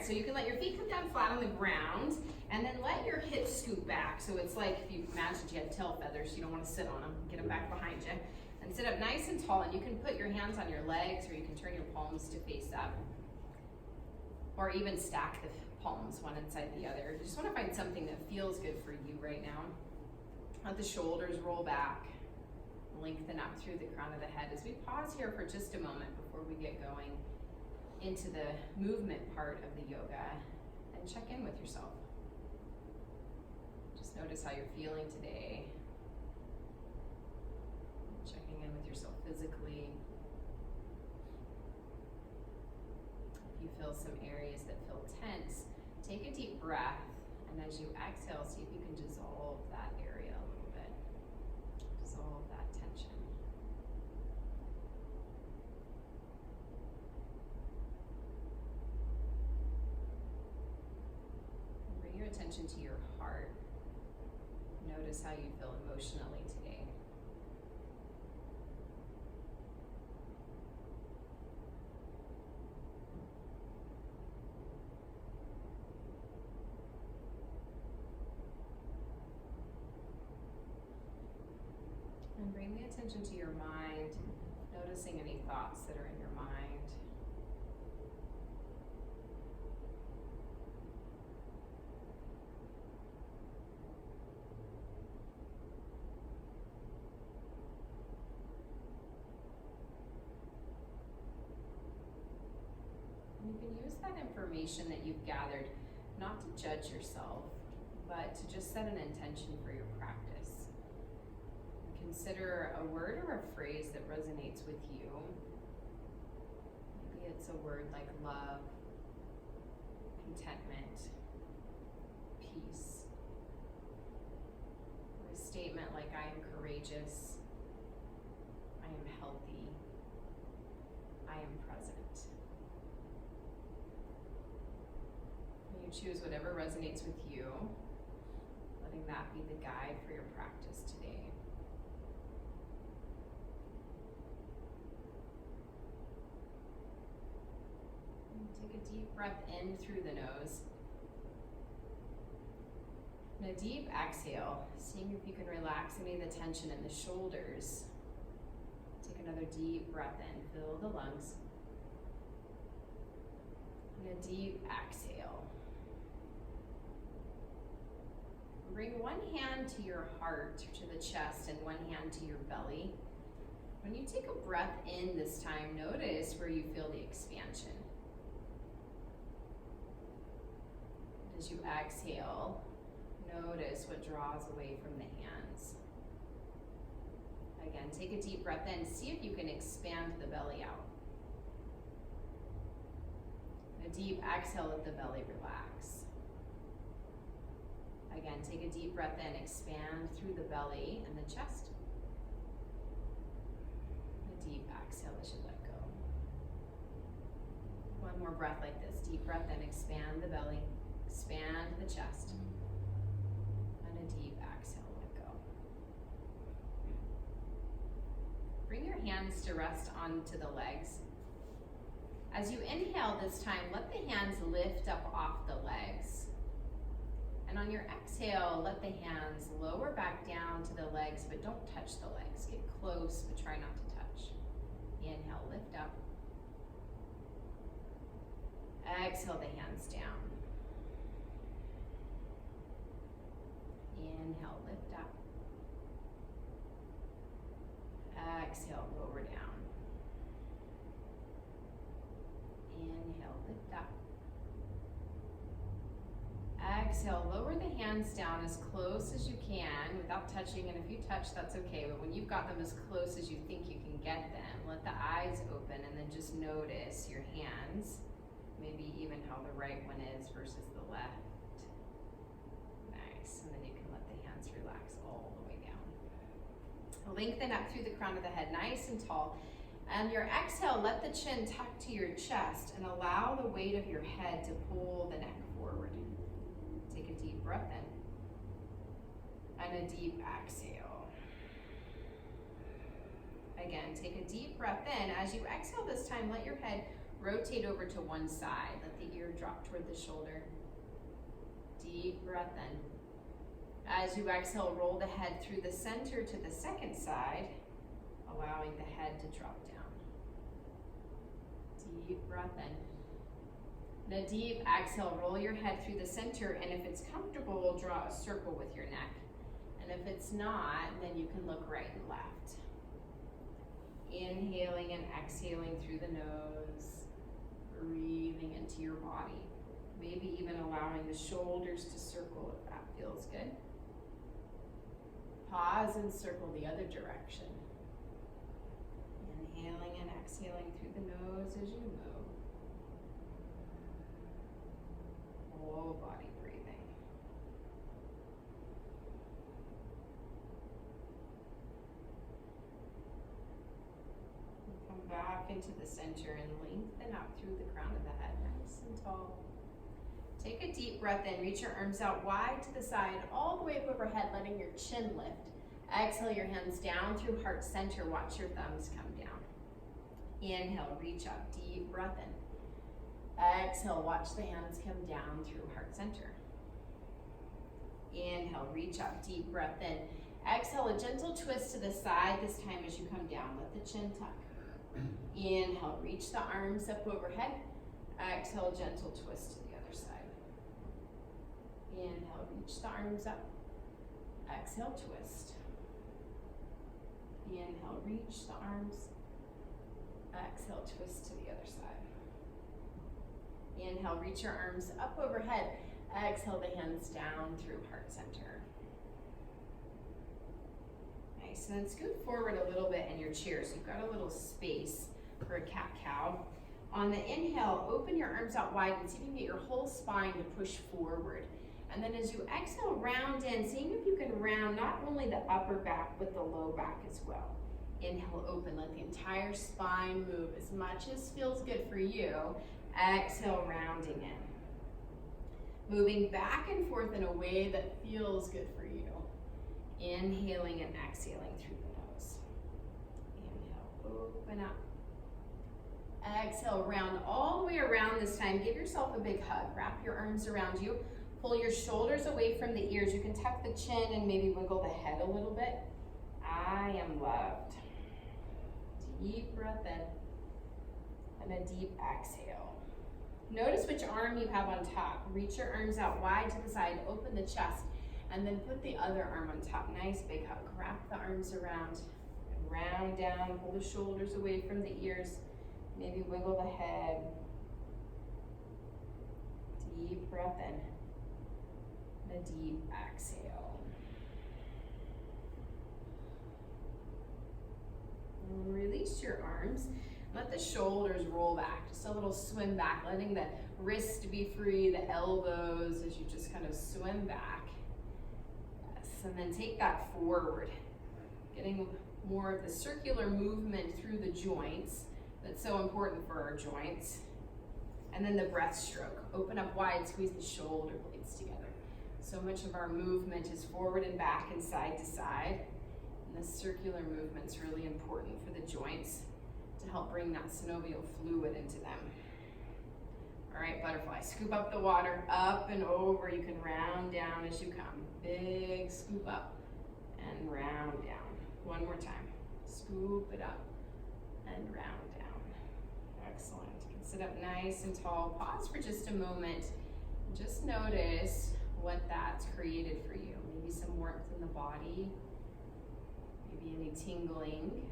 so you can let your feet come down flat on the ground, and then let your hips scoot back. So it's like if you imagined you had tail feathers, you don't want to sit on them, get them back behind you. And sit up nice and tall, and you can put your hands on your legs, or you can turn your palms to face up. Or even stack the palms one inside the other. You just want to find something that feels good for you right now. Let the shoulders roll back. Lengthen up through the crown of the head as we pause here for just a moment before we get going into the movement part of the yoga, and check in with yourself. Just notice how you're feeling today. Checking in with yourself physically. If you feel some areas that feel tense, take a deep breath, and as you exhale, see if you can dissolve that area a little bit. Dissolve that tension. And bring your attention to your heart. Notice how you feel emotionally today. And bring the attention to your mind, noticing any thoughts that are in your mind. And you can use that information that you've gathered not to judge yourself, but to just set an intention for your practice. Consider a word or a phrase that resonates with you. Maybe it's a word like love, contentment, peace, or a statement like I am courageous, I am healthy, I am present. And you choose whatever resonates with you, letting that be the guide for your practice today. Take a deep breath in through the nose. And a deep exhale, seeing if you can relax any of the tension in the shoulders. Take another deep breath in, fill the lungs. And a deep exhale. Bring one hand to your heart, to the chest, and one hand to your belly. When you take a breath in this time, notice where you feel the expansion. As you exhale, notice what draws away from the hands. Again, take a deep breath in. See if you can expand the belly out. A deep exhale, let the belly relax. Again, take a deep breath in. Expand through the belly and the chest. A deep exhale as you let go. One more breath like this. Deep breath in. Expand the belly. Expand the chest, and a deep exhale, let go. Bring your hands to rest onto the legs. As you inhale this time, let the hands lift up off the legs. And on your exhale, let the hands lower back down to the legs, but don't touch the legs. Get close, but try not to touch. Inhale, lift up. Exhale the hands down. Inhale, lift up. Exhale, lower down. Inhale, lift up. Exhale, lower the hands down as close as you can without touching, and if you touch, that's okay, but when you've got them as close as you think you can get them, let the eyes open and then just notice your hands, maybe even how the right one is versus the left. Nice, and then you can let the hands relax all the way down. Lengthen up through the crown of the head, nice and tall. And your exhale, let the chin tuck to your chest and allow the weight of your head to pull the neck forward. Take a deep breath in and a deep exhale. Again, take a deep breath in. As you exhale this time, let your head Rotate over to one side. Let the ear drop toward the shoulder. Deep breath in. As you exhale, roll the head through the center to the second side, allowing the head to drop down. Deep breath in. And a deep exhale, roll your head through the center, and if it's comfortable, draw a circle with your neck. And if it's not, then you can look right and left. Inhaling and exhaling through the nose, breathing into your body. Maybe even allowing the shoulders to circle if that feels good. Pause and circle the other direction. Inhaling and exhaling through the nose as you move. Whole body breathing. Come back into the center and lengthen up through the crown of the head, nice and tall. Take a deep breath in, reach your arms out wide to the side, all the way up overhead, letting your chin lift. Exhale your hands down through heart center, watch your thumbs come down. Inhale, reach up, deep breath in. Exhale, watch the hands come down through heart center. Inhale, reach up, deep breath in. Exhale, a gentle twist to the side this time as you come down. Let the chin tuck. Inhale, reach the arms up overhead. Exhale, gentle twist to the other side. Inhale, reach the arms up. Exhale, twist. Inhale, reach the arms. Exhale, twist to the other side. Inhale, reach your arms up overhead. Exhale the hands down through heart center. Nice, and then scoot forward a little bit in your chair so you've got a little space for a cat-cow. On the inhale, open your arms out wide and see if you can get your whole spine to push forward. And then as you exhale, round in, seeing if you can round not only the upper back, but the low back as well. Inhale, open, let the entire spine move as much as feels good for you. Exhale, rounding in. Moving back and forth in a way that feels good for you. Inhaling and exhaling through the nose. Inhale, open up. Exhale, round all the way around this time. Give yourself a big hug. Wrap your arms around you. Pull your shoulders away from the ears. You can tuck the chin and maybe wiggle the head a little bit. I am loved. Deep breath in and a deep exhale. Notice which arm you have on top. Reach your arms out wide to the side, open the chest, and then put the other arm on top. Nice big hug. Wrap the arms around and round down. Pull the shoulders away from the ears. Maybe wiggle the head. Deep breath in and a deep exhale. And release your arms. Let the shoulders roll back, just a little swim back, letting the wrist be free, the elbows as you just kind of swim back. Yes, and then take that forward, getting more of the circular movement through the joints. That's so important for our joints. And then the breaststroke. Open up wide, squeeze the shoulder blades together. So much of our movement is forward and back and side to side. And the circular movement's really important for the joints to help bring that synovial fluid into them. All right, butterfly. Scoop up the water, up and over. You can round down as you come. Big scoop up and round down. One more time. Scoop it up and round down. Excellent. You can sit up nice and tall. Pause for just a moment. Just notice what that's created for you. Maybe some warmth in the body. Maybe any tingling.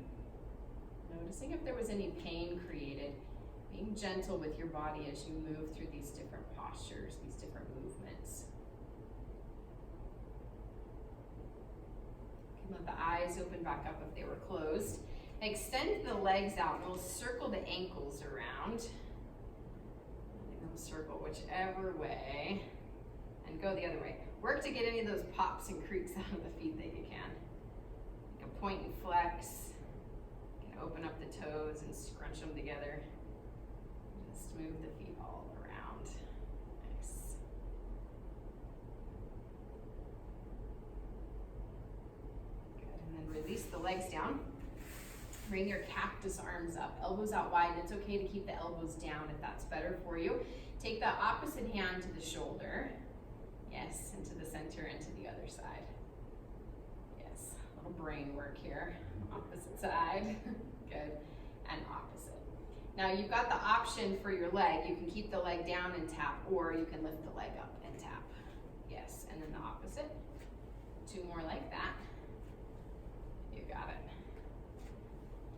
Noticing if there was any pain created. Being gentle with your body as you move through these different postures, these different movements. You can let the eyes open back up if they were closed. Extend the legs out and we'll circle the ankles around. And we'll circle whichever way and go the other way. Work to get any of those pops and creaks out of the feet that you can. Like a point and flex. Open up the toes and scrunch them together. Just move the feet all around. Nice. Good, and then release the legs down. Bring your cactus arms up, elbows out wide, and it's okay to keep the elbows down if that's better for you. Take the opposite hand to the shoulder. Yes, and to the center and to the other side. Yes, a little brain work here. Opposite side. Good. And opposite. Now you've got the option for your leg. You can keep the leg down and tap, or you can lift the leg up and tap. Yes, and then the opposite. 2 more like that. You got it.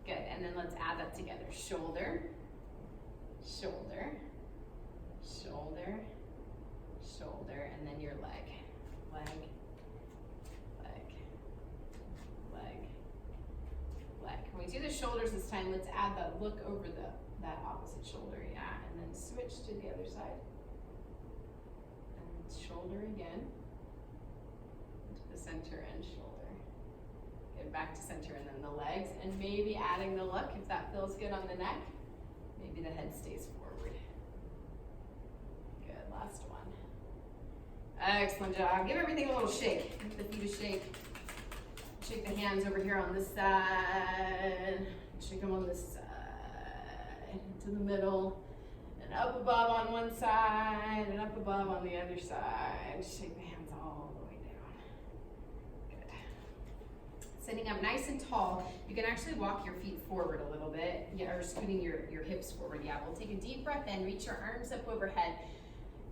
Good, and then let's add that together. Shoulder, shoulder, shoulder, shoulder, and then your leg. Leg, leg, leg, leg. When we do the shoulders this time, let's add the look over that opposite shoulder, yeah, and then switch to the other side. And shoulder again, to the center and shoulder. Good, back to center, and then the legs, and maybe adding the look if that feels good on the neck. Maybe the head stays forward. Good, last one. Excellent job. Give everything a little shake. Give the feet a shake. Shake the hands over here on this side. Shake them on this side. To the middle. And up above on one side, and up above on the other side. Shake the hands all the way down. Good. Sitting up nice and tall, you can actually walk your feet forward a little bit, yeah, or scooting your hips forward. Yeah, we'll take a deep breath in, reach your arms up overhead.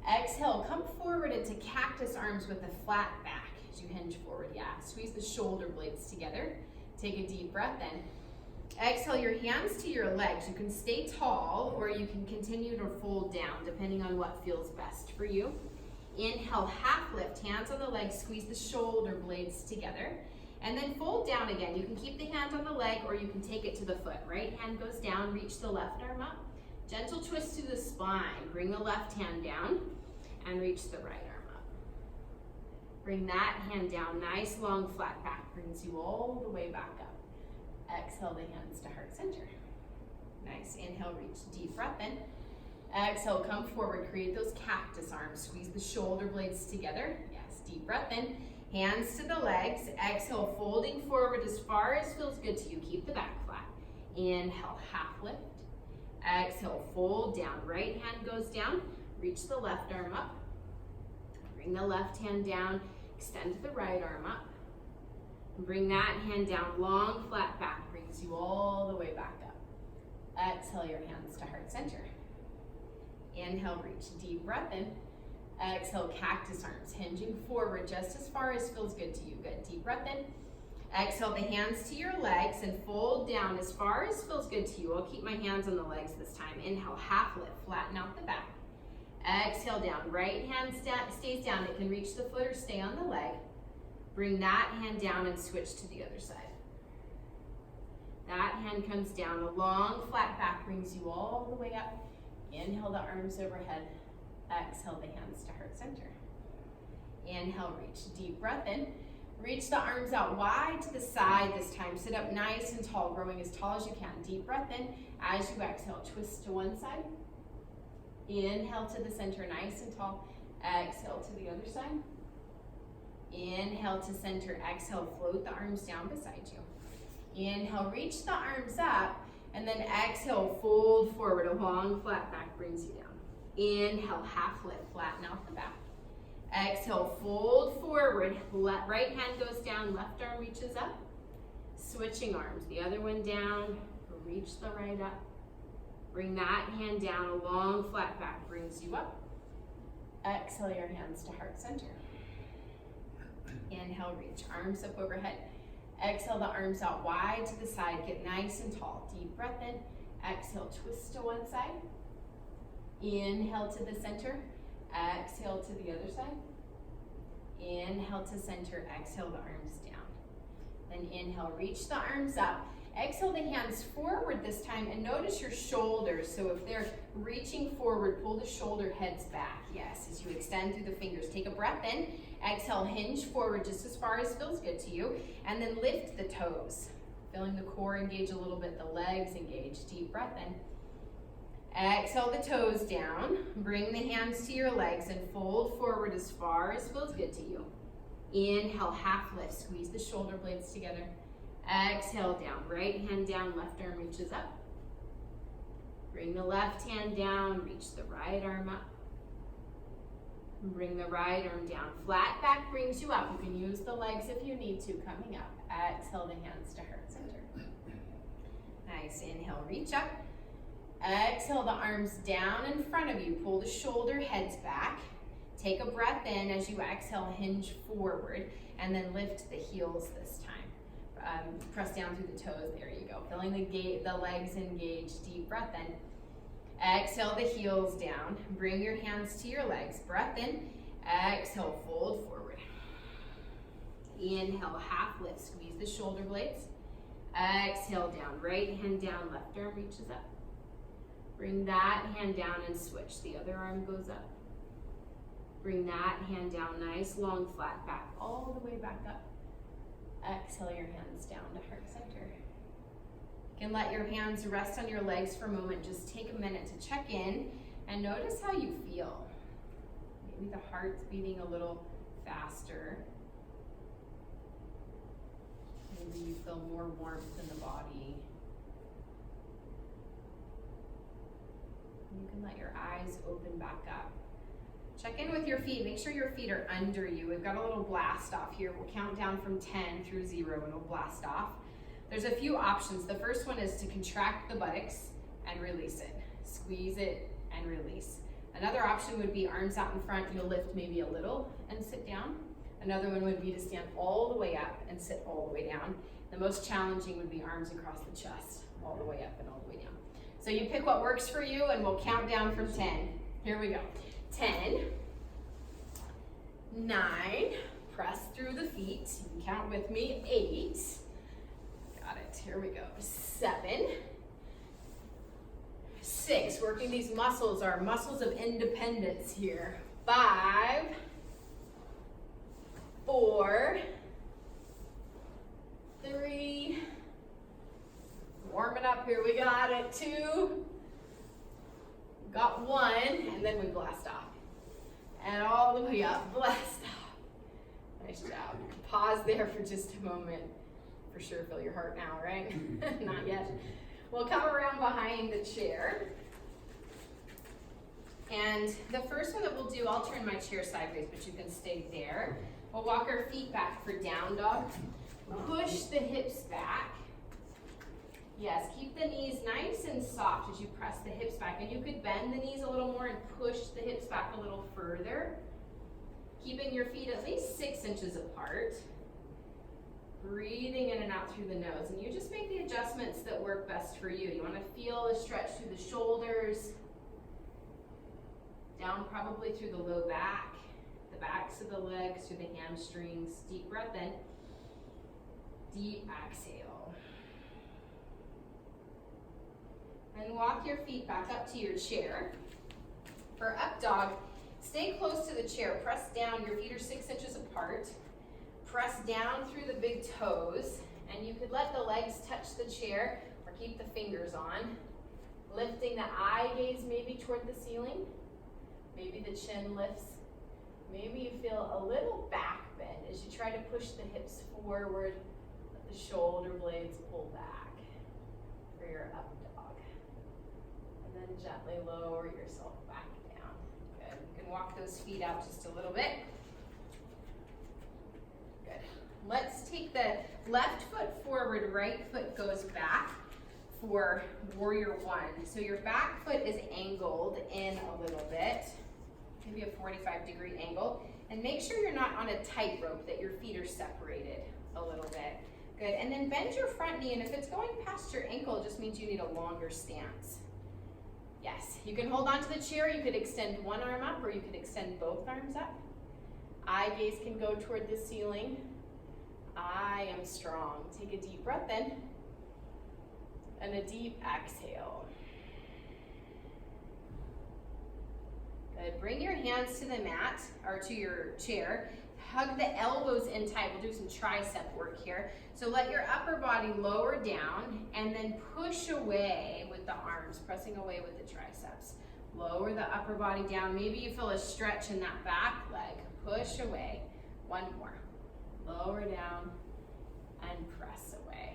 Exhale, come forward into cactus arms with a flat back as you hinge forward. Yeah, squeeze the shoulder blades together. Take a deep breath in. Exhale your hands to your legs. You can stay tall or you can continue to fold down depending on what feels best for you. Inhale, half lift, hands on the legs, squeeze the shoulder blades together. And then fold down again. You can keep the hand on the leg or you can take it to the foot. Right hand goes down, reach the left arm up. Gentle twist to the spine. Bring the left hand down and reach the right arm up. Bring that hand down, nice long flat back, brings you all the way back up. Exhale the hands to heart center. Nice, inhale, reach, deep breath in. Exhale, come forward, create those cactus arms. Squeeze the shoulder blades together. Yes, deep breath in. Hands to the legs. Exhale, folding forward as far as feels good to you. Keep the back flat. Inhale, half lift. Exhale, fold down. Right hand goes down. Reach the left arm up. Bring the left hand down. Extend the right arm up. Bring that hand down, long flat back, brings you all the way back up. Exhale your hands to heart center. Inhale, reach, deep breath in. Exhale, cactus arms, hinging forward just as far as feels good to you. Good, deep breath in. Exhale the hands to your legs and fold down as far as feels good to you. I'll keep my hands on the legs this time. Inhale, half lift, flatten out the back. Exhale down, right hand stays down. It can reach the foot or stay on the leg. Bring that hand down and switch to the other side. That hand comes down, a long flat back brings you all the way up. Inhale the arms overhead. Exhale the hands to heart center. Inhale, reach, deep breath in. Reach the arms out wide to the side this time. Sit up nice and tall, growing as tall as you can. Deep breath in. As you exhale, twist to one side. Inhale to the center, nice and tall. Exhale to the other side. Inhale to center, exhale, float the arms down beside you. Inhale, reach the arms up, and then exhale, fold forward. A long flat back brings you down. Inhale, half lift, flatten out the back. Exhale, fold forward. Right hand goes down, left arm reaches up. Switching arms, the other one down, reach the right up. Bring that hand down, a long flat back brings you up. Exhale your hands to heart center. Inhale, reach, arms up overhead. Exhale the arms out wide to the side, get nice and tall. Deep breath in, exhale, twist to one side. Inhale to the center, exhale to the other side. Inhale to center, exhale the arms down. Then inhale, reach the arms up. Exhale the hands forward this time and notice your shoulders. So if they're reaching forward, pull the shoulder heads back. Yes, as you extend through the fingers. Take a breath in. Exhale, hinge forward just as far as feels good to you. And then lift the toes. Feeling the core engage a little bit, the legs engage. Deep breath in. Exhale the toes down. Bring the hands to your legs and fold forward as far as feels good to you. Inhale, half lift. Squeeze the shoulder blades together. Exhale down, right hand down, left arm reaches up. Bring the left hand down, reach the right arm up. Bring the right arm down. Flat back brings you up. You can use the legs if you need to, coming up. Exhale the hands to heart center. Nice, inhale, reach up. Exhale the arms down in front of you. Pull the shoulder heads back. Take a breath in as you exhale, hinge forward, and then lift the heels this time. Press down through the toes, there you go. Feeling the legs engage, deep breath in. Exhale the heels down. Bring your hands to your legs. Breath in. Exhale, fold forward. Inhale, half lift. Squeeze the shoulder blades. Exhale down. Right hand down, left arm reaches up. Bring that hand down and switch. The other arm goes up. Bring that hand down, nice long flat back, all the way back up. Exhale your hands down to heart center. You can let your hands rest on your legs for a moment. Just take a minute to check in and notice how you feel. Maybe the heart's beating a little faster. Maybe you feel more warmth in the body. You can let your eyes open back up. Check in with your feet. Make sure your feet are under you. We've got a little blast off here. We'll count down from 10 through 0 and it'll blast off. There's a few options. The first one is to contract the buttocks and release it. Squeeze it and release. Another option would be arms out in front. You'll lift maybe a little and sit down. Another one would be to stand all the way up and sit all the way down. The most challenging would be arms across the chest, all the way up and all the way down. So you pick what works for you and we'll count down from 10. Here we go. 10, 9, press through the feet. You can count with me. 8, got it, here we go. 7, 6, working these muscles are muscles of independence here. 5, 4, 3, warming up here, we got it. 2, got 1, and then we blast off. And all the way up, blast off. Nice job. Pause there for just a moment. For sure feel your heart now, right? Not yet. We'll come around behind the chair. And the first one that we'll do, I'll turn my chair sideways, but you can stay there. We'll walk our feet back for down dog. Push the hips back. Yes, keep the knees nice and soft as you press the hips back. And you could bend the knees a little more and push the hips back a little further. Keeping your feet at least 6 inches apart. Breathing in and out through the nose. And you just make the adjustments that work best for you. You want to feel a stretch through the shoulders. Down probably through the low back. The backs of the legs, through the hamstrings. Deep breath in. Deep exhale. And walk your feet back up to your chair. For up dog, stay close to the chair. Press down. Your feet are 6 inches apart. Press down through the big toes. And you could let the legs touch the chair or keep the fingers on. Lifting the eye gaze maybe toward the ceiling. Maybe the chin lifts. Maybe you feel a little back bend as you try to push the hips forward. Let the shoulder blades pull back for your up dog. And then gently lower yourself back down. Good. You can walk those feet out just a little bit. Good. Let's take the left foot forward, right foot goes back for warrior one. So your back foot is angled in a little bit, maybe a 45-degree angle. And make sure you're not on a tightrope, that your feet are separated a little bit. Good. And then bend your front knee, and if it's going past your ankle, it just means you need a longer stance. Yes, you can hold on to the chair. You could extend one arm up, or you could extend both arms up. Eye gaze can go toward the ceiling. I am strong. Take a deep breath in, and a deep exhale. Good. Bring your hands to the mat, or to your chair. Hug the elbows in tight. We'll do some tricep work here. So let your upper body lower down and then push away with the arms, pressing away with the triceps. Lower the upper body down. Maybe you feel a stretch in that back leg. Push away. One more. Lower down. and press away.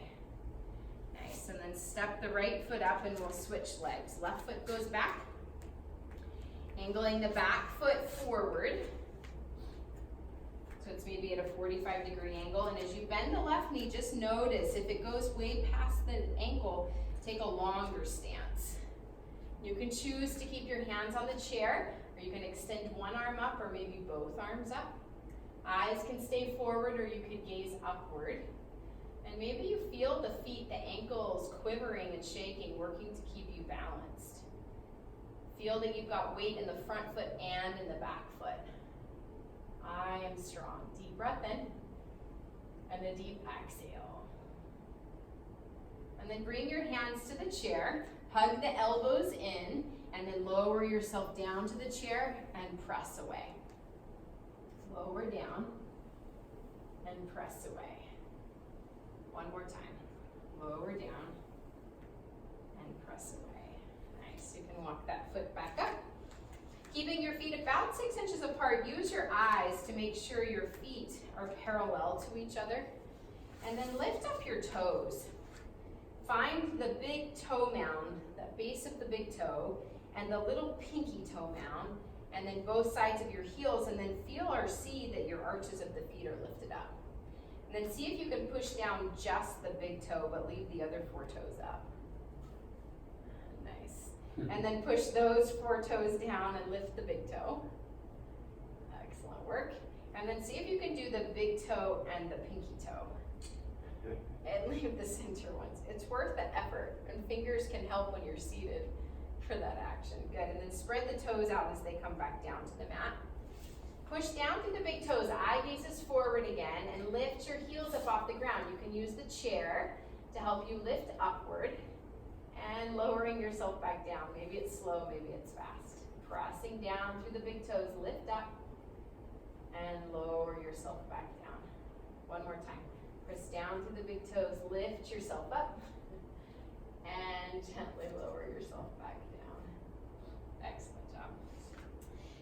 Nice, and then step the right foot up and we'll switch legs. Left foot goes back, angling the back foot forward. So it's maybe at a 45-degree angle, and as you bend the left knee, just notice if it goes way past the ankle, take a longer stance. You can choose to keep your hands on the chair, or you can extend one arm up or maybe both arms up. Eyes can stay forward or you could gaze upward. And maybe you feel the feet, the ankles quivering and shaking, working to keep you balanced. Feel that you've got weight in the front foot and in the back foot. I am strong. Deep breath in and a deep exhale. And then bring your hands to the chair, hug the elbows in, and then lower yourself down to the chair and press away. Lower down and press away. One more time. Lower down and press away. Nice. You can walk that foot back up. Keeping your feet about 6 inches apart, use your eyes to make sure your feet are parallel to each other. And then lift up your toes. Find the big toe mound, the base of the big toe, and the little pinky toe mound, and then both sides of your heels, and then feel or see that your arches of the feet are lifted up. And then see if you can push down just the big toe, but leave the other 4 toes up. Nice. And then push those 4 toes down and lift the big toe. Excellent work. And then see if you can do the big toe and the pinky toe. And leave the center ones. It's worth the effort, and fingers can help when you're seated for that action. Good, and then spread the toes out as they come back down to the mat. Push down through the big toes, eye gazes forward again, and lift your heels up off the ground. You can use the chair to help you lift upward, and lowering yourself back down. Maybe it's slow, maybe it's fast. Pressing down through the big toes, lift up, and lower yourself back down. One more time. Press down through the big toes, lift yourself up, and gently lower yourself back down. Excellent job.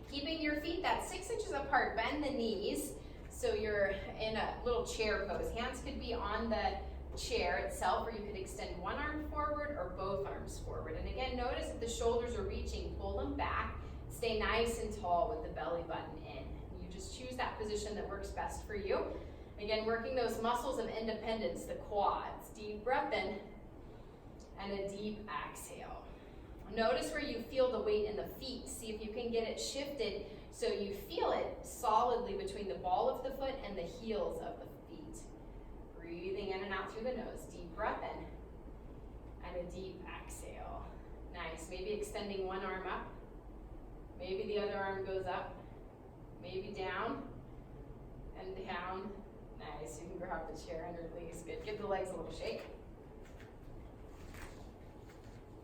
Keeping your feet that 6 inches apart, bend the knees so you're in a little chair pose. Hands could be on the chair itself, or you could extend one arm forward or both arms forward. And again, notice if the shoulders are reaching, pull them back. Stay nice and tall with the belly button in. You just choose that position that works best for you. Again, working those muscles of independence, the quads. Deep breath in and a deep exhale. Notice where you feel the weight in the feet. See if you can get it shifted so you feel it solidly between the ball of the foot and the heels of the feet. Breathing in and out through the nose. Deep breath in and a deep exhale. Nice. Maybe extending one arm up. Maybe the other arm goes up. Maybe down and down. Nice. You can grab the chair and release. Good. Give the legs a little shake.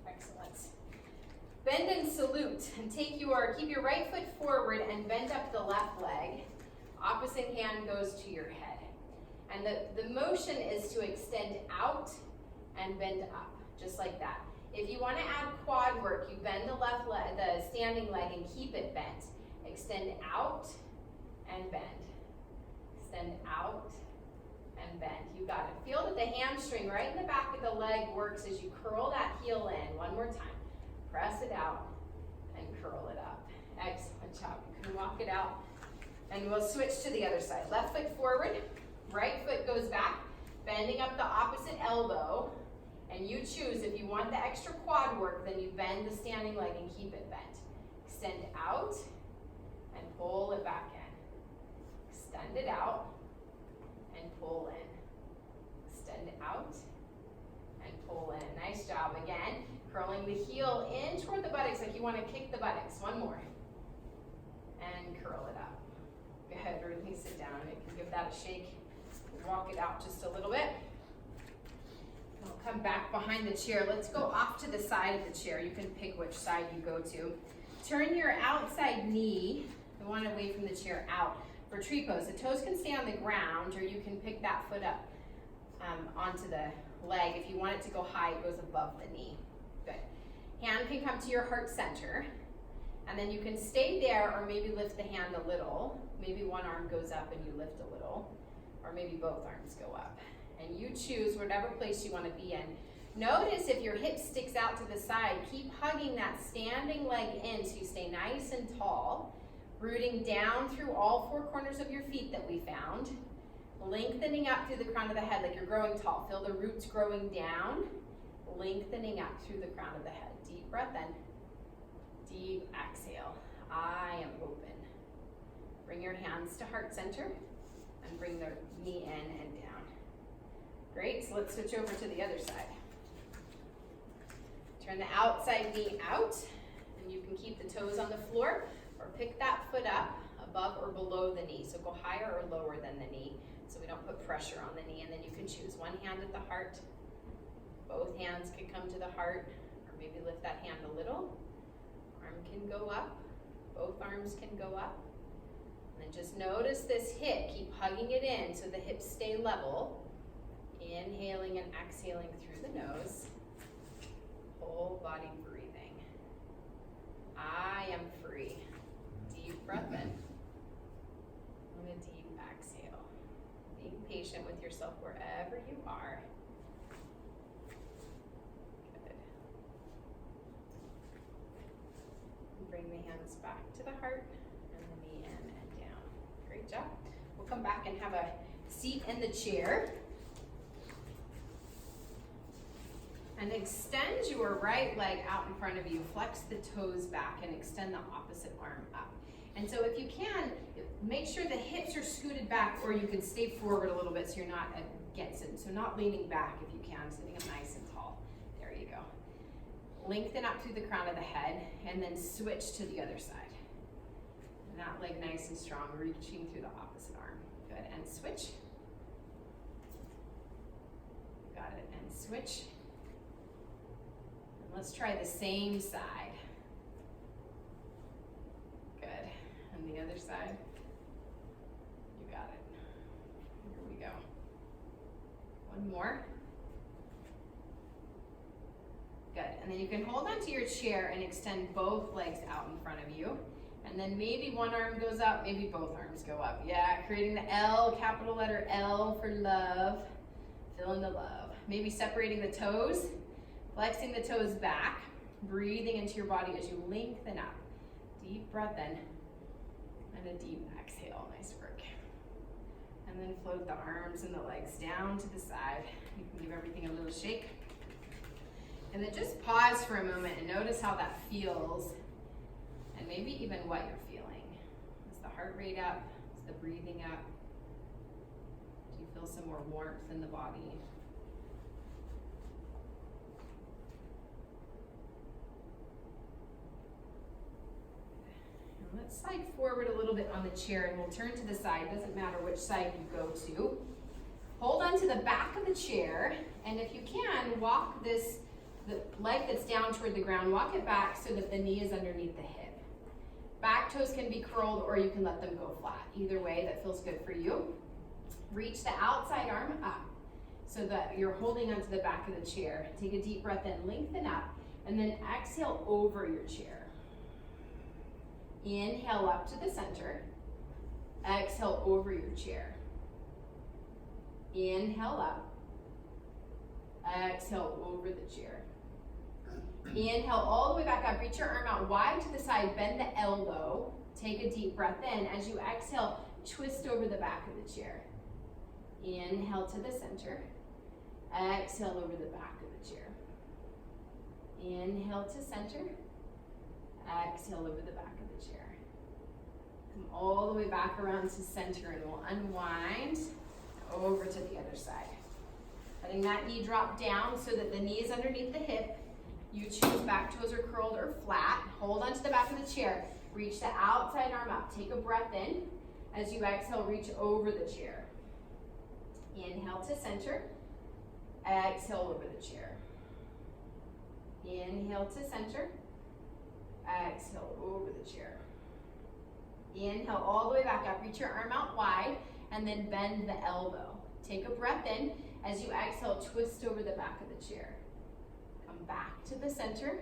Excellent. Bend and salute, and keep your right foot forward and bend up the left leg. Opposite hand goes to your head. And the motion is to extend out and bend up, just like that. If you want to add quad work, you bend the left leg, the standing leg, and keep it bent. Extend out and bend. Extend out and bend. You got it. Feel that the hamstring right in the back of the leg works as you curl that heel in. One more time. Press it out and curl it up. Excellent job. You can walk it out. And we'll switch to the other side. Left foot forward, right foot goes back, bending up the opposite elbow. And you choose, if you want the extra quad work, then you bend the standing leg and keep it bent. Extend out and pull it back in. Extend it out and pull in. Extend it out and pull in. Nice job. Again, curling the heel in toward the buttocks like you want to kick the buttocks. One more. And curl it up. Good. Release it down. You can give that a shake. Walk it out just a little bit. We'll come back behind the chair. Let's go off to the side of the chair. You can pick which side you go to. Turn your outside knee, the one away from the chair, out for tree pose. The toes can stay on the ground, or you can pick that foot up onto the leg. If you want it to go high, it goes above the knee. Good. Hand can come to your heart center, and then you can stay there, or maybe lift the hand a little. Maybe one arm goes up and you lift a little, or maybe both arms go up. and you choose whatever place you want to be in. Notice if your hip sticks out to the side, keep hugging that standing leg in so you stay nice and tall, rooting down through all four corners of your feet that we found, lengthening up through the crown of the head like you're growing tall. Feel the roots growing down, lengthening up through the crown of the head. Deep breath in, deep exhale. I am open. Bring your hands to heart center and bring the knee in and down. Great, so let's switch over to the other side. Turn the outside knee out, and you can keep the toes on the floor or pick that foot up above or below the knee. So go higher or lower than the knee so we don't put pressure on the knee. And then you can choose one hand at the heart. Both hands can come to the heart, or maybe lift that hand a little. Arm can go up, both arms can go up. And then just notice this hip, keep hugging it in so the hips stay level. Inhaling and exhaling through the nose. Whole body breathing. I am free. Deep breath in. And a deep exhale. Being patient with yourself wherever you are. Good. And bring the hands back to the heart and the knee in and down. Great job. We'll come back and have a seat in the chair. And extend your right leg out in front of you. Flex the toes back and extend the opposite arm up. And so if you can, make sure the hips are scooted back, or you can stay forward a little bit so you're not against it. So not leaning back if you can, sitting up nice and tall. There you go. Lengthen up through the crown of the head and then switch to the other side. And that leg nice and strong, reaching through the opposite arm. Good, and switch. Got it, and switch. Let's try the same side. Good. And the other side. You got it. Here we go. One more. Good. And then you can hold onto your chair and extend both legs out in front of you. And then maybe one arm goes up, maybe both arms go up. Yeah, creating the L, capital letter L for love. Feeling the love. Maybe separating the toes. Flexing the toes back, breathing into your body as you lengthen up. Deep breath in, and a deep exhale. Nice work. And then float the arms and the legs down to the side. You can give everything a little shake. And then just pause for a moment and notice how that feels, and maybe even what you're feeling. Is the heart rate up? Is the breathing up? Do you feel some more warmth in the body? Let's slide forward a little bit on the chair and we'll turn to the side. Doesn't matter which side you go to. Hold on to the back of the chair, and if you can, walk the leg that's down toward the ground, walk it back so that the knee is underneath the hip. Back toes can be curled or you can let them go flat. Either way, that feels good for you. Reach the outside arm up so that you're holding onto the back of the chair. Take a deep breath in, lengthen up, and then exhale over your chair. Inhale up to the center. Exhale over your chair. Inhale up. Exhale over the chair. Inhale all the way back up. Reach your arm out wide to the side. Bend the elbow. Take a deep breath in. As you exhale, twist over the back of the chair. Inhale to the center. Exhale over the back of the chair. Inhale to center. Exhale over the back of the chair. Come all the way back around to center, and we'll unwind over to the other side. Letting that knee drop down so that the knee is underneath the hip. You choose back toes are curled or flat. Hold onto the back of the chair. Reach the outside arm up. Take a breath in. As you exhale, reach over the chair. Inhale to center. Exhale over the chair. Inhale to center. Exhale over the chair. Inhale all the way back up. Reach your arm out wide and then bend the elbow. Take a breath in. As you exhale, twist over the back of the chair. Come back to the center.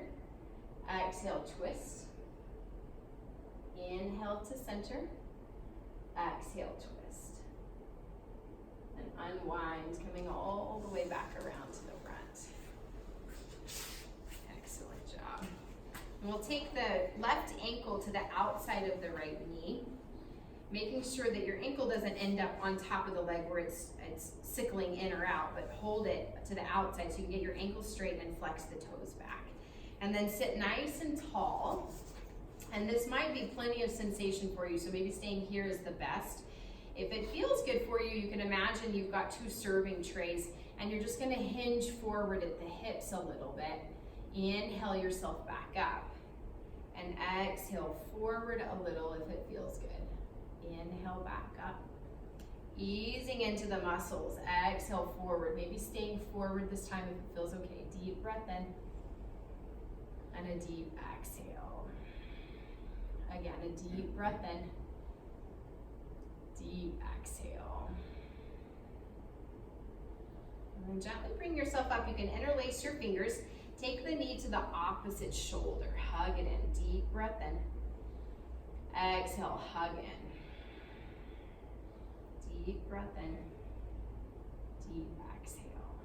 Exhale, twist. Inhale to center. Exhale, twist. unwind, coming all the way back around to the front. Excellent job. And we'll take the left ankle to the outside of the right knee, making sure that your ankle doesn't end up on top of the leg where it's sickling in or out, but hold it to the outside so you can get your ankle straight and flex the toes back. And then sit nice and tall. And this might be plenty of sensation for you, so maybe staying here is the best. If it feels good for you, you can imagine you've got 2 serving trays and you're just gonna hinge forward at the hips a little bit. Inhale yourself back up and exhale forward a little if it feels good. Inhale back up. Easing into the muscles, exhale forward. Maybe staying forward this time if it feels okay. Deep breath in and a deep exhale. Again, a deep breath in, deep exhale. And then gently bring yourself up. You can interlace your fingers. Take the knee to the opposite shoulder. Hug it in. Deep breath in. Exhale, hug in. Deep breath in. Deep exhale.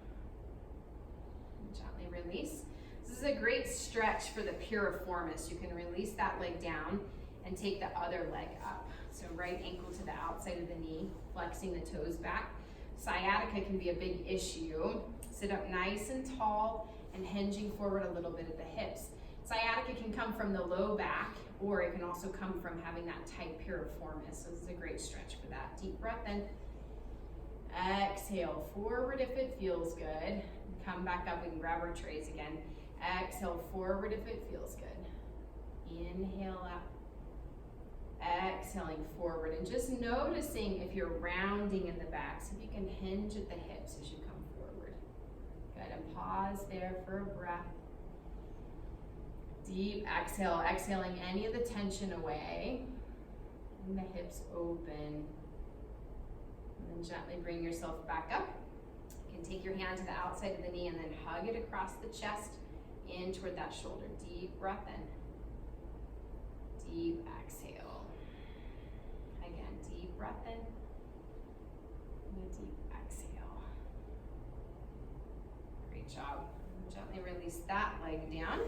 And gently release. This is a great stretch for the piriformis. You can release that leg down and take the other leg up. So right ankle to the outside of the knee, flexing the toes back. Sciatica can be a big issue. Sit up nice and tall and hinging forward a little bit at the hips. Sciatica can come from the low back, or it can also come from having that tight piriformis. So this is a great stretch for that. Deep breath in. Exhale forward if it feels good. Come back up, we can grab our trays again. Exhale forward if it feels good. Inhale up. Exhaling forward and just noticing if you're rounding in the back, so if you can hinge at the hips as you come forward. Good, and pause there for a breath. Deep exhale, exhaling any of the tension away. And the hips open. And then gently bring yourself back up. You can take your hand to the outside of the knee and then hug it across the chest in toward that shoulder. Deep breath in. Deep exhale. Again, deep breath in. And a deep exhale. Great job. And gently release that leg down.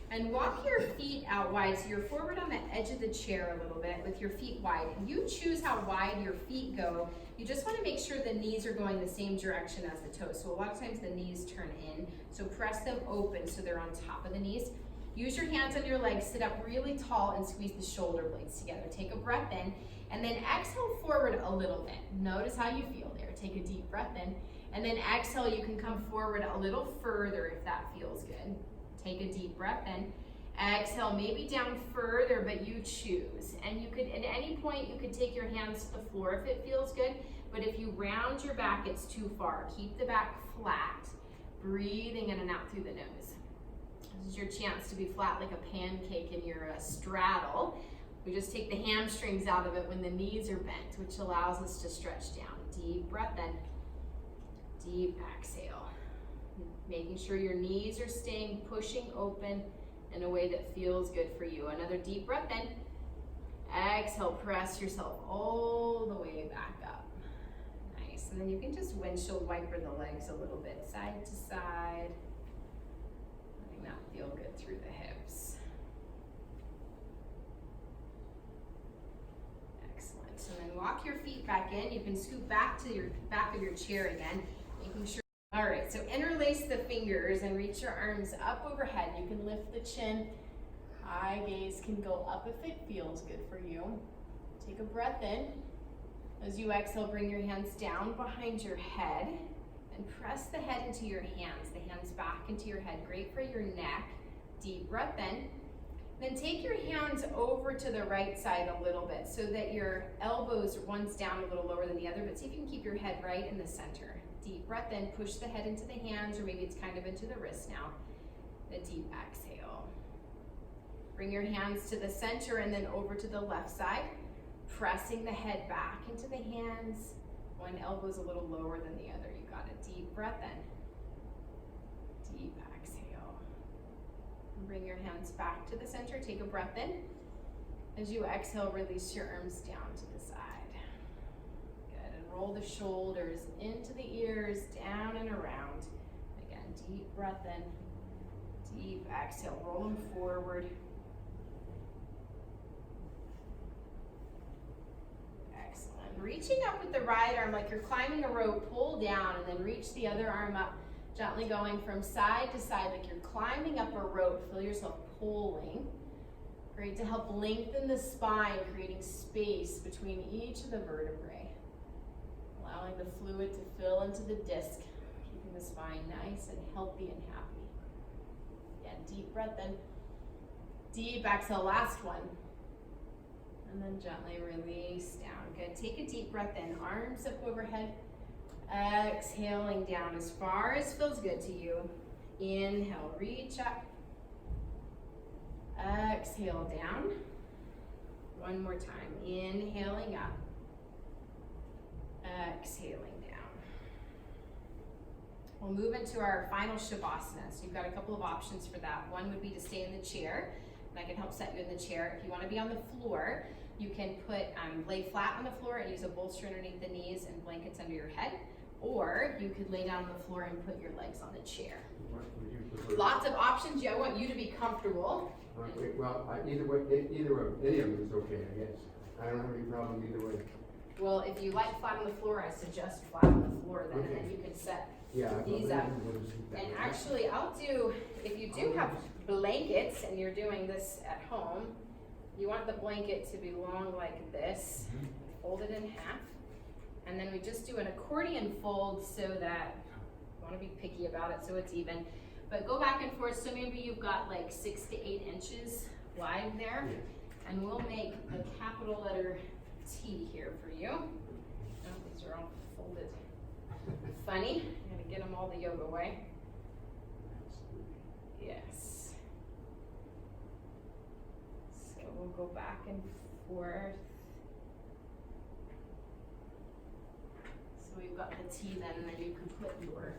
And walk your feet out wide, so you're forward on the edge of the chair a little bit with your feet wide. You choose how wide your feet go. You just want to make sure the knees are going the same direction as the toes. So a lot of times the knees turn in, so press them open so they're on top of the knees. Use your hands on your legs, sit up really tall and squeeze the shoulder blades together. Take a breath in, and then exhale forward a little bit. Notice how you feel there. Take a deep breath in, and then exhale, you can come forward a little further if that feels good. Take a deep breath in. Exhale, maybe down further, but you choose. And you could, at any point, you could take your hands to the floor if it feels good, but if you round your back, it's too far. Keep the back flat, breathing in and out through the nose. This is your chance to be flat like a pancake in your straddle. We just take the hamstrings out of it when the knees are bent, which allows us to stretch down. Deep breath in, deep exhale. Making sure your knees are staying, pushing open in a way that feels good for you. Another deep breath in. Exhale, press yourself all the way back up. Nice, and then you can just windshield wiper the legs a little bit, side to side. Letting that feel good through the hips. Excellent, so then walk your feet back in. You can scoot back to your back of your chair again, making sure. All right, so interlace the fingers and reach your arms up overhead. You can lift the chin. Eye gaze can go up if it feels good for you. Take a breath in. As you exhale, bring your hands down behind your head and press the head into your hands. The hands back into your head. Great for your neck. Deep breath in. Then take your hands over to the right side a little bit so that your elbows, one's down a little lower than the other, but see if you can keep your head right in the center. Deep breath in, push the head into the hands, or maybe it's kind of into the wrist now. A deep exhale. Bring your hands to the center and then over to the left side, pressing the head back into the hands. One elbow's a little lower than the other. You got a deep breath in. Deep exhale. And bring your hands back to the center. Take a breath in. As you exhale, release your arms down to the side. Good, and roll the shoulders into the ears, down and around. Again, deep breath in, deep exhale, roll them forward. Excellent. Reaching up with the right arm like you're climbing a rope, pull down and then reach the other arm up, gently going from side to side like you're climbing up a rope. Feel yourself pulling. Great to help lengthen the spine, creating space between each of the vertebrae. Allowing the fluid to fill into the disc, keeping the spine nice and healthy and happy. Again, deep breath in. Deep exhale, last one. And then gently release down. Good, take a deep breath in, arms up overhead. Exhaling down as far as feels good to you. Inhale, reach up. Exhale down. One more time. Inhaling up. Exhaling down. We'll move into our final Shavasana. So you've got a couple of options for that. One would be to stay in the chair, and I can help set you in the chair. If you want to be on the floor, you can lay flat on the floor and use a bolster underneath the knees and blankets under your head. Or you could lay down on the floor and put your legs on the chair. Lots of options. I want you to be comfortable. Well, either way, any of them is okay, I guess. I don't have any problem either way. Well, if you like flat on the floor, I suggest flat on the floor then, Okay. and then you can set Yeah, these up. And actually, if you do have blankets and you're doing this at home, you want the blanket to be long like this, fold it in half. And then we just do an accordion fold so that, you want to be picky about it so it's even. But go back and forth, so maybe you've got like 6 to 8 inches wide there. Yeah. And we'll make a capital letter T here for you. Oh, these are all folded. Funny, I'm gonna get them all the yoga way. Yes. So we'll go back and forth. So we've got the T then, and then you can put your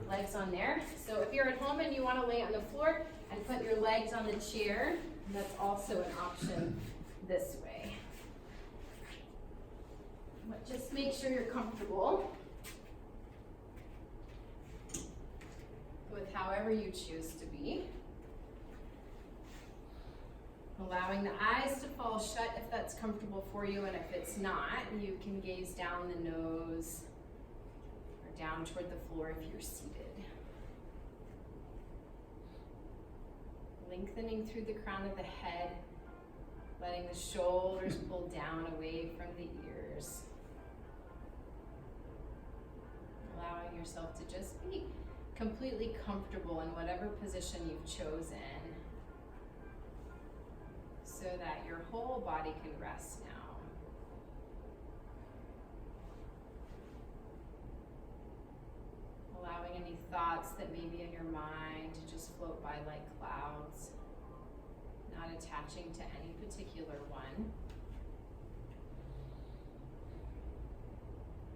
legs on there. So if you're at home and you want to lay on the floor and put your legs on the chair, that's also an option this way. But just make sure you're comfortable with however you choose to be. Allowing the eyes to fall shut if that's comfortable for you, and if it's not, you can gaze down the nose or down toward the floor if you're seated. Lengthening through the crown of the head, letting the shoulders pull down away from the ears. Allowing yourself to just be completely comfortable in whatever position you've chosen, so that your whole body can rest now. Allowing any thoughts that may be in your mind to just float by like clouds, not attaching to any particular one.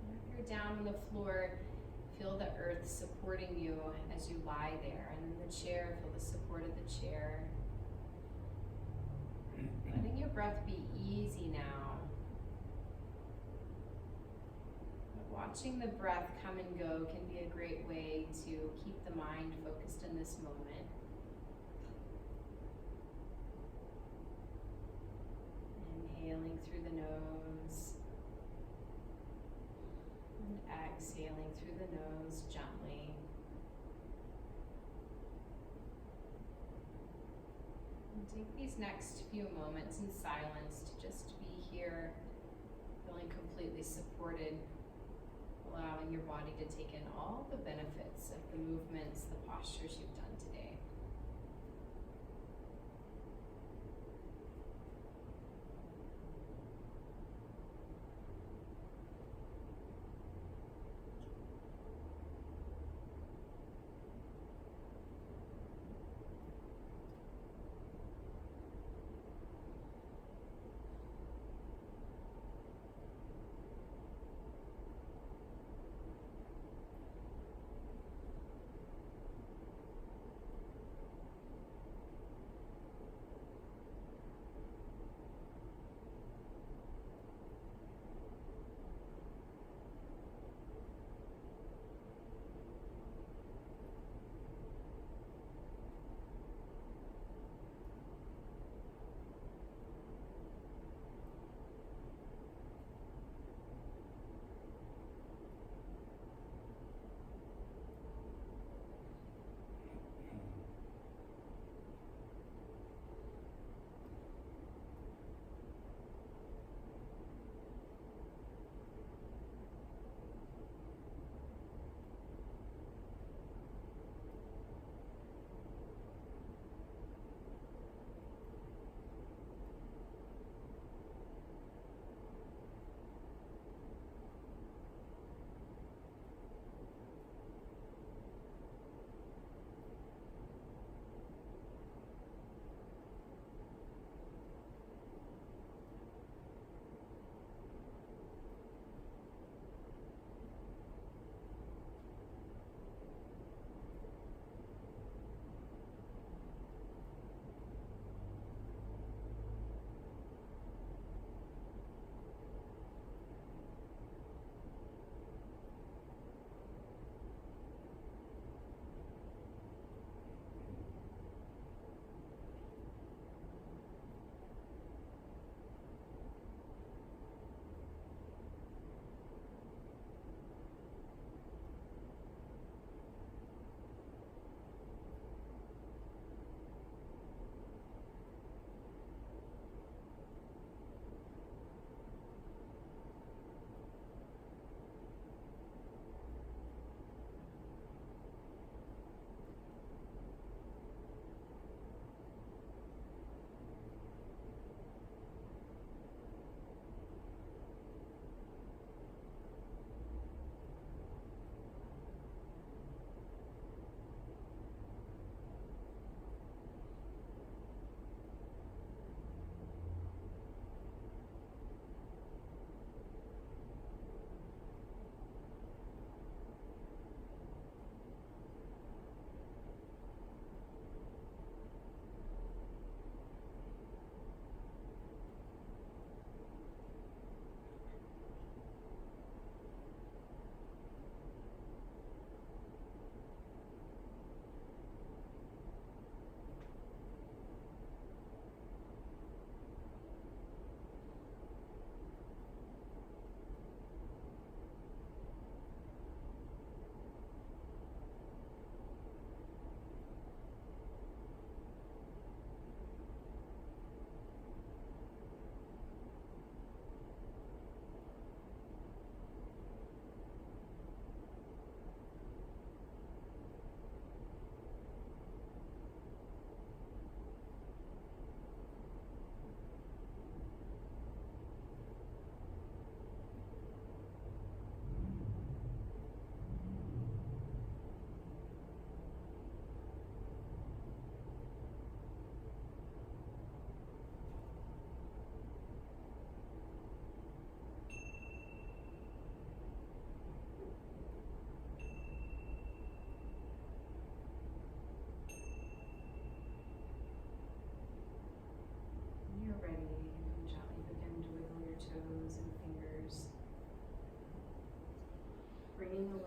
And if you're down on the floor, feel the earth supporting you as you lie there. And in the chair, feel the support of the chair. Letting your breath be easy now. Watching the breath come and go can be a great way to keep the mind focused in this moment. Inhaling through the nose and exhaling through the nose gently. And take these next few moments in silence to just be here, feeling completely supported, allowing your body to take in all the benefits of the movements, the postures you've done today.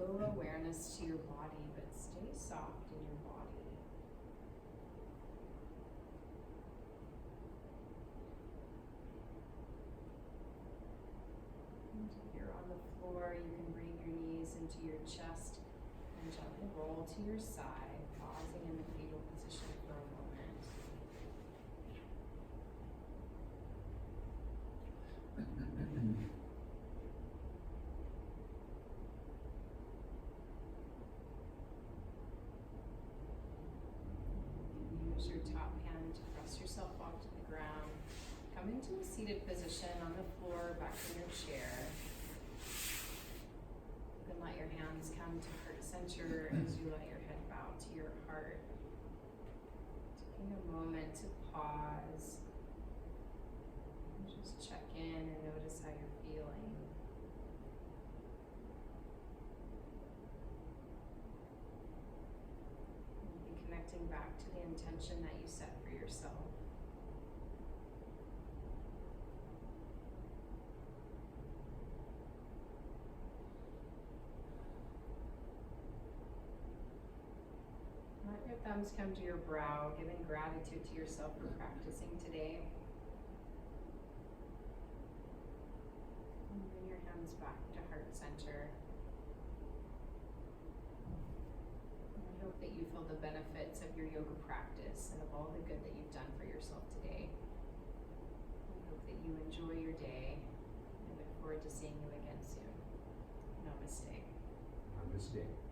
little awareness to your body, but stay soft in your body. And if you're on the floor, you can bring your knees into your chest and gently roll to your side, pausing in the fetal position for a moment. Use your top hand to press yourself off to the ground. Come into a seated position on the floor, back in your chair. You can let your hands come to heart center as you let your head bow to your heart. Taking a moment to pause. And just check in and notice how you're feeling. And be connecting back to the intention that you set for yourself. Let your thumbs come to your brow, giving gratitude to yourself for practicing today. And bring your hands back to heart center. And I hope that you feel the benefits of your yoga practice and of all the good that you've done for yourself today. I hope that you enjoy your day. I look forward to seeing you again soon. Namaste. Namaste.